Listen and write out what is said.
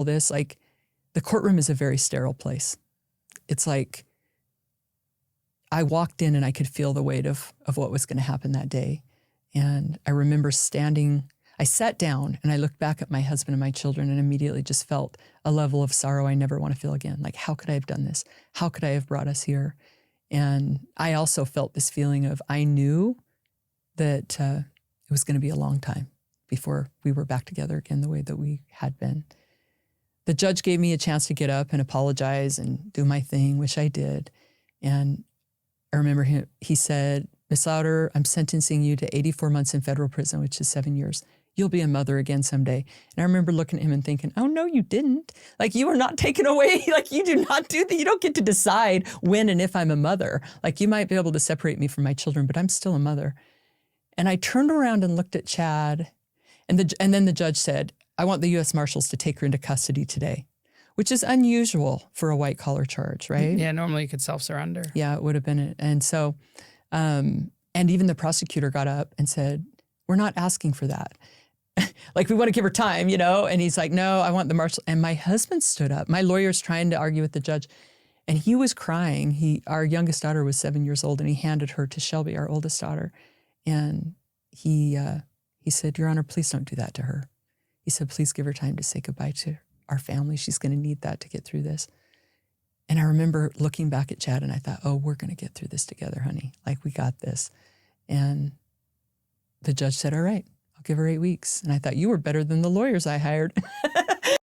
this, like, the courtroom is a very sterile place. It's like I walked in and I could feel the weight of what was going to happen that day. And I remember I sat down and I looked back at my husband and my children and immediately just felt a level of sorrow I never want to feel again. Like, how could I have done this? How could I have brought us here? And I also felt this feeling of, I knew that it was going to be a long time before we were back together again the way that we had been. The judge gave me a chance to get up and apologize and do my thing, which I did. And I remember he said, "Miss Lauder, I'm sentencing you to 84 months in federal prison, which is 7 years. You'll be a mother again someday." And I remember looking at him and thinking, oh, no, you didn't. Like, you were not taken away. Like, you do not do that. You don't get to decide when and if I'm a mother. Like, you might be able to separate me from my children, but I'm still a mother. And I turned around and looked at Chad. And then the judge said, "I want the U.S. Marshals to take her into custody today," which is unusual for a white-collar charge, right? Yeah, normally you could self-surrender. Yeah, it would have been it. And so, and even the prosecutor got up and said, "We're not asking for that." Like, we want to give her time, you know? And he's like, "No, I want the marshal." And my husband stood up. My lawyer's trying to argue with the judge. And he was crying. Our youngest daughter was 7 years old, and he handed her to Shelby, our oldest daughter. And he said, "Your Honor, please don't do that to her." He said, "Please give her time to say goodbye to our family. She's going to need that to get through this." And I remember looking back at Chad and I thought, oh, we're going to get through this together, honey. Like, we got this. And the judge said, "All right, I'll give her 8 weeks." And I thought, you were better than the lawyers I hired.